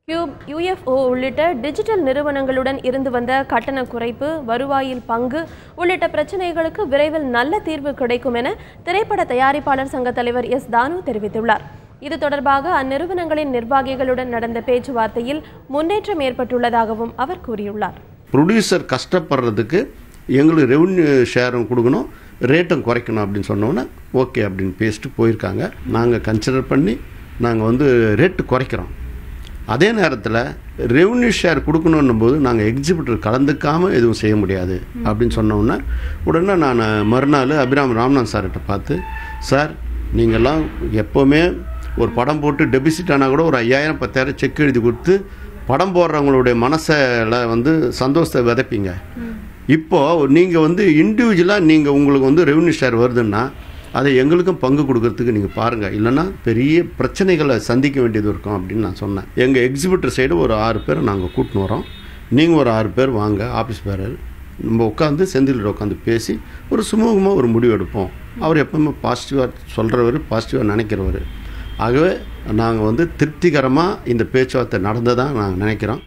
Cube, UFO உள்ளிட்ட digital நிறுவனங்களுடன் இருந்து வந்த கட்டண குறைப்பு, வருவாயில் பங்கு உள்ளிட்ட பிரச்சனைகளுக்கு விரைவில் நல்ல தீர்வு கிடைக்கும் என திரைப்பட தயாரிப்பாளர் சங்க தலைவர் எஸ். தானு தெரிவித்துள்ளார். இது தொடர்பாக அந்நிறுவனங்களின் நிர்வாகிகளுடன் நடந்த பேச்சுவார்த்தையில் முன்னேற்றம் ஏற்பட்டுள்ளதாகவும் அவர் கூறியுள்ளார். ப்ரொடியூசர் கஷ்டப்படுறதுக்கு எங்களுக்கு ரெவன்யூ ஷேரும் கொடுக்கணும், ரேட்டும் குறைக்கணும் அப்படின்னு சொன்னோன்னே ஓகே அப்படின்னு பேசிட்டு போயிருக்காங்க. நாங்கள் கன்சிடர் பண்ணி நாங்கள் ரேட்டு குறைக்கிறோம். அதே நேரத்தில் ரெவன்யூ ஷேர் கொடுக்கணுன்னும் போது நாங்கள் எக்ஸிபிட்டர் கலந்துக்காமல் எதுவும் செய்ய முடியாது அப்படின்னு சொன்னோன்னே உடனே நான் மறுநாள் அபிராம் ராமநாத் சார்கிட்ட பார்த்து, சார் நீங்கள்லாம் எப்போவுமே ஒரு படம் போட்டு டெபிசிட் ஆனால் கூட ஒரு 5000 10,000 செக் எழுதி கொடுத்து படம் போடுறவங்களுடைய மனசில் சந்தோஷத்தை விதைப்பீங்க. இப்போது நீங்கள் இண்டிவிஜுவலாக நீங்கள் உங்களுக்கு ரெவன்யூ ஷேர் வருதுன்னா அதை எங்களுக்கும் பங்கு கொடுக்கறதுக்கு நீங்கள் பாருங்கள், இல்லைன்னா பெரிய பிரச்சனைகளை சந்திக்க வேண்டியது இருக்கும் அப்படின்னு நான் சொன்னேன். எங்கள் எக்ஸிபிட்டர் சைடு ஒரு 6 பேர் நாங்கள் கூட்டின்னு வரோம், நீங்கள் ஒரு 6 பேர் வாங்க, ஆஃபீஸ் பேரர் நம்ம உட்காந்து செந்தில் உட்காந்து பேசி ஒரு சுமூகமாக ஒரு முடிவு எடுப்போம். அவர் எப்பவுமே பாசிட்டிவாக சொல்கிறவர், பாசிட்டிவாக நினைக்கிறவர். ஆகவே நாங்கள் திருப்திகரமாக இந்த பேச்சுவார்த்தை நடந்ததாக நாங்கள் நினைக்கிறோம்.